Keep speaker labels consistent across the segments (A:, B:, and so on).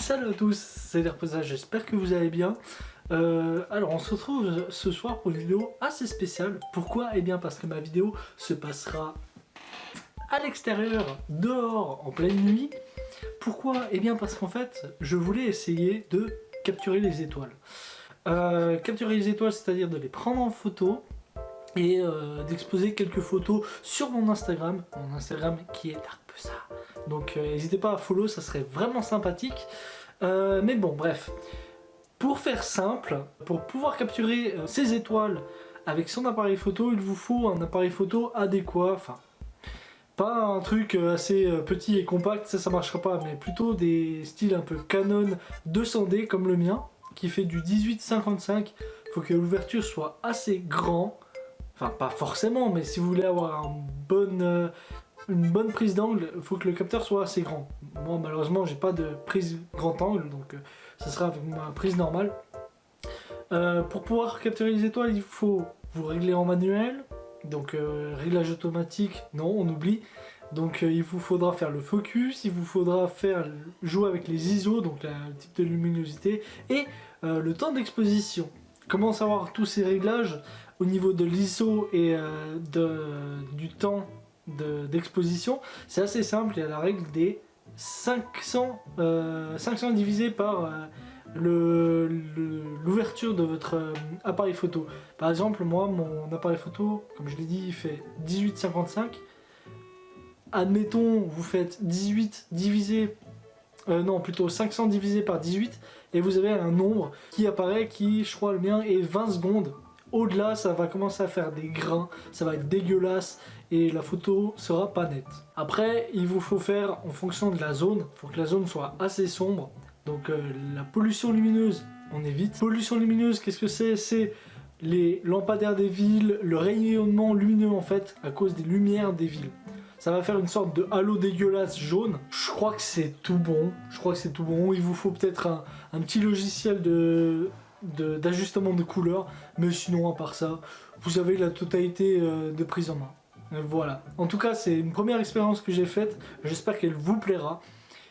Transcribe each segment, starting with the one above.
A: Salut à tous, c'est Derposa, j'espère que vous allez bien. Alors on se retrouve ce soir pour une vidéo assez spéciale. Pourquoi? Eh bien parce que ma vidéo se passera à l'extérieur, dehors, en pleine nuit. Pourquoi? Eh bien parce qu'en fait, je voulais essayer de capturer les étoiles. Capturer les étoiles, c'est-à-dire de les prendre en photo et d'exposer quelques photos sur mon Instagram qui est Derposa. Donc n'hésitez pas à follow, ça serait vraiment sympathique. Mais bon, bref. Pour faire simple, pour pouvoir capturer ces étoiles avec son appareil photo, il vous faut un appareil photo adéquat. Enfin, pas un truc assez petit et compact, ça marchera pas, mais plutôt des styles un peu Canon 200D comme le mien, qui fait du 18-55. Il faut que l'ouverture soit assez grand. Enfin, pas forcément, mais si vous voulez avoir une bonne prise d'angle, il faut que le capteur soit assez grand. Moi, malheureusement, j'ai pas de prise grand angle, donc ça sera avec ma prise normale. Pour pouvoir capturer les étoiles, il faut vous régler en manuel. Donc, réglage automatique, non, on oublie. Donc, il vous faudra faire le focus, il vous faudra jouer avec les ISO, donc le type de luminosité, et le temps d'exposition. Comment savoir tous ces réglages au niveau de l'ISO et du temps d'exposition? C'est assez simple, il y a la règle des 500 divisé par l'ouverture de votre appareil photo. Par exemple, moi, mon appareil photo, comme je l'ai dit, il fait 18-55. Admettons, vous faites 18 divisé... non, plutôt 500 divisé par 18, et vous avez un nombre qui apparaît, qui, je crois, le mien est 20 secondes. Au-delà, ça va commencer à faire des grains, ça va être dégueulasse, et la photo sera pas nette. Après, il vous faut faire en fonction de la zone, il faut que la zone soit assez sombre. Donc la pollution lumineuse, on évite. Pollution lumineuse, qu'est-ce que c'est? C'est les lampadaires des villes, le rayonnement lumineux en fait, à cause des lumières des villes. Ça va faire une sorte de halo dégueulasse jaune. Je crois que c'est tout bon. Il vous faut peut-être un petit logiciel d'ajustement de couleurs. Mais sinon, à part ça, vous avez la totalité de prise en main. Voilà. En tout cas, c'est une première expérience que j'ai faite. J'espère qu'elle vous plaira.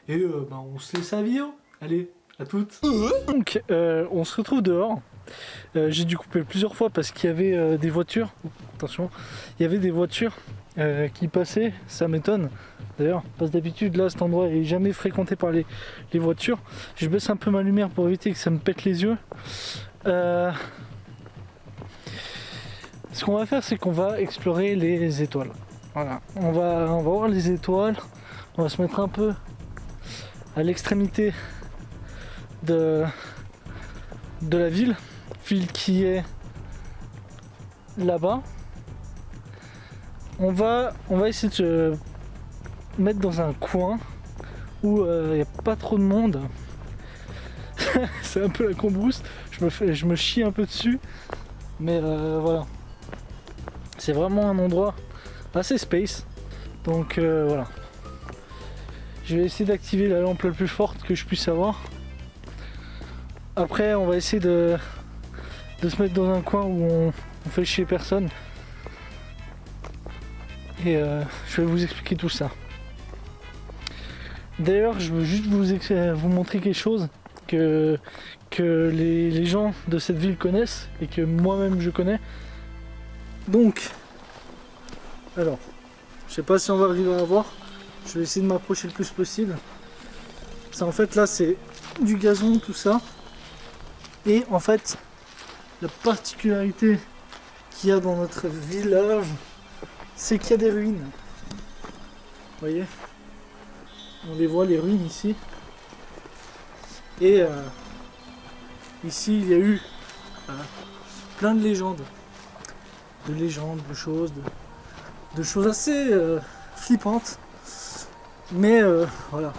A: Et on se laisse à la vidéo. Allez, à toutes. Donc, on se retrouve dehors. J'ai dû couper plusieurs fois parce qu'il y avait des voitures. Attention, il y avait des voitures qui passaient. Ça m'étonne. D'ailleurs, parce que d'habitude, là, cet endroit est jamais fréquenté par les voitures. Je baisse un peu ma lumière pour éviter que ça me pète les yeux. Ce qu'on va faire, c'est qu'on va explorer les étoiles. Voilà, on va voir les étoiles. On va se mettre un peu à l'extrémité de la ville qui est là-bas. On va essayer de se mettre dans un coin où il n'y a pas trop de monde. C'est un peu la cambrousse. Je me chie un peu dessus, mais voilà. C'est vraiment un endroit assez space. Donc voilà. Je vais essayer d'activer la lampe la plus forte que je puisse avoir. Après, on va essayer de se mettre dans un coin où on fait chier personne. Et je vais vous expliquer tout ça. D'ailleurs, je veux juste vous montrer quelque chose que les gens de cette ville connaissent et que moi-même je connais. Donc, alors, je sais pas si on va arriver à voir. Je vais essayer de m'approcher le plus possible. Ça, en fait, là, c'est du gazon, tout ça. Et en fait, la particularité qu'il y a dans notre village, c'est qu'il y a des ruines. Vous voyez? On les voit, les ruines ici. Et ici, il y a eu plein de légendes. De choses, de choses assez flippantes. Mais voilà.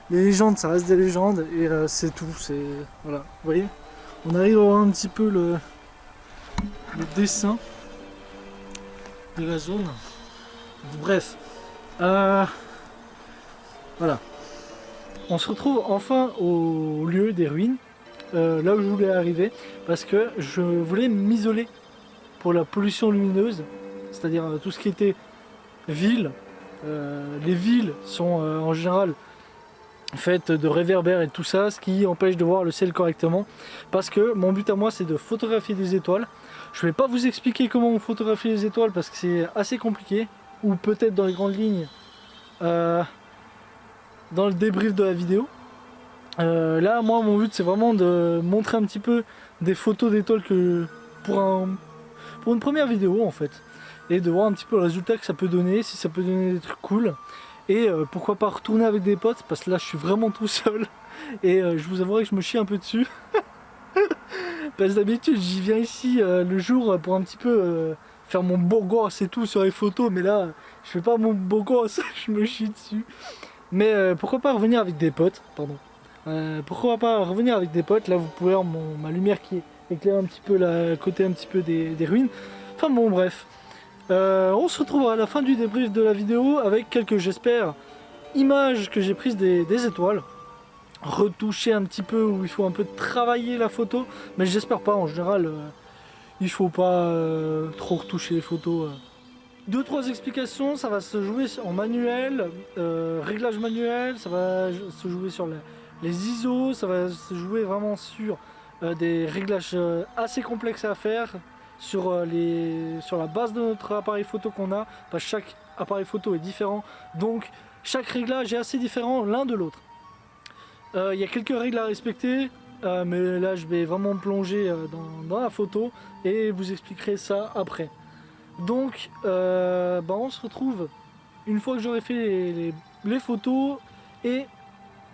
A: Les légendes, ça reste des légendes et c'est tout. Voilà. Vous voyez? On arrive à voir un petit peu le dessin de la zone. Bref. Voilà. On se retrouve enfin au lieu des ruines. Là où je voulais arriver. Parce que je voulais m'isoler pour la pollution lumineuse. C'est-à-dire tout ce qui était ville. Les villes sont en général fait de réverbère et tout ça, ce qui empêche de voir le ciel correctement. Parce que mon but à moi c'est de photographier des étoiles. Je vais pas vous expliquer comment on photographie les étoiles parce que c'est assez compliqué. Ou peut-être dans les grandes lignes dans le débrief de la vidéo. Là moi mon but c'est vraiment de montrer un petit peu des photos d'étoiles que pour une première vidéo en fait. Et de voir un petit peu le résultat que ça peut donner, si ça peut donner des trucs cool. Et pourquoi pas retourner avec des potes, parce que là je suis vraiment tout seul. Et je vous avouerai que je me chie un peu dessus. Parce que d'habitude j'y viens ici le jour pour un petit peu faire mon beau gosse et tout sur les photos. Mais là je fais pas mon beau gosse, je me chie dessus. Mais pourquoi pas revenir avec des potes, pardon. Pourquoi pas revenir avec des potes. Là vous pouvez voir ma lumière qui éclaire un petit peu le côté un petit peu des ruines. Enfin bon bref. On se retrouve à la fin du débrief de la vidéo avec quelques, j'espère, images que j'ai prises des étoiles. Retoucher un petit peu, où il faut un peu travailler la photo. Mais j'espère pas, en général, il faut pas trop retoucher les photos. Deux, trois explications, ça va se jouer en manuel, réglage manuel, ça va se jouer sur les ISO, ça va se jouer vraiment sur des réglages assez complexes à faire. Sur la base de notre appareil photo qu'on a, parce que chaque appareil photo est différent, donc chaque réglage est assez différent l'un de l'autre. Il y a quelques règles à respecter, mais là je vais vraiment plonger dans la photo et vous expliquerai ça après. Donc on se retrouve une fois que j'aurai fait les photos et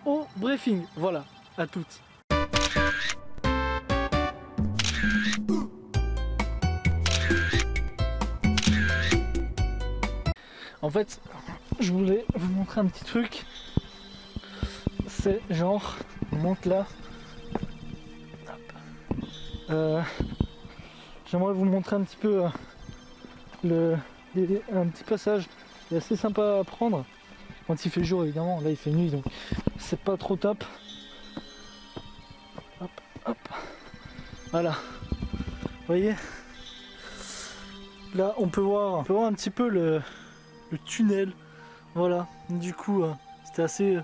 A: au briefing. Voilà, à toutes. En fait, je voulais vous montrer un petit truc. C'est genre, on monte là. J'aimerais vous montrer un petit peu un petit passage. C'est assez sympa à prendre. Quand il fait jour évidemment, là il fait nuit donc c'est pas trop top. Hop, hop. Voilà. Vous voyez? Là on peut voir un petit peu le tunnel. Voilà, du coup c'était assez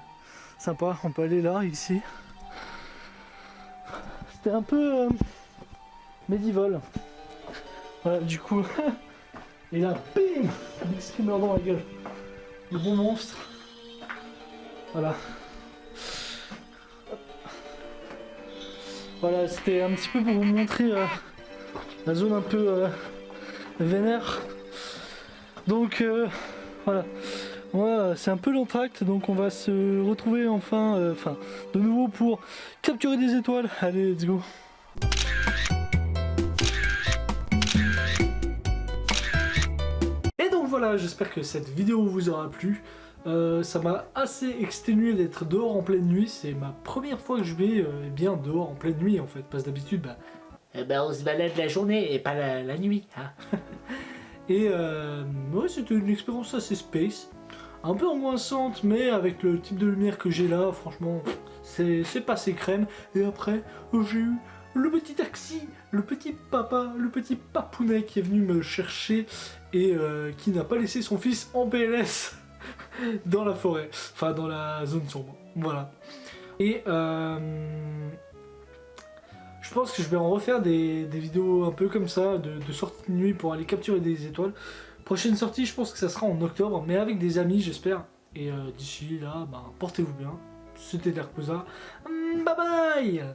A: sympa. On peut aller là, ici. C'était un peu médiéval. Voilà, du coup. Et là, bim, un screamer dans la gueule. Le bon monstre. Voilà. Voilà, c'était un petit peu pour vous montrer la zone un peu vénère. Donc voilà. Moi c'est un peu l'entracte, donc on va se retrouver enfin de nouveau pour capturer des étoiles. Allez, let's go. Et donc voilà, j'espère que cette vidéo vous aura plu. Ça m'a assez exténué d'être dehors en pleine nuit. C'est ma première fois que je vais bien dehors en pleine nuit en fait. Parce que d'habitude, on se balade la journée et pas la nuit. Hein. Et ouais, c'était une expérience assez space. Un peu angoissante, mais avec le type de lumière que j'ai là, franchement, c'est passé crème. Et après, j'ai eu le petit taxi, le petit papounet qui est venu me chercher et qui n'a pas laissé son fils en PLS dans la forêt, enfin dans la zone sombre. Voilà. Et je pense que je vais en refaire des vidéos un peu comme ça, de sortie de nuit pour aller capturer des étoiles. Prochaine sortie, je pense que ça sera en octobre, mais avec des amis, j'espère. Et d'ici là, portez-vous bien. C'était Dark Posa. Bye bye!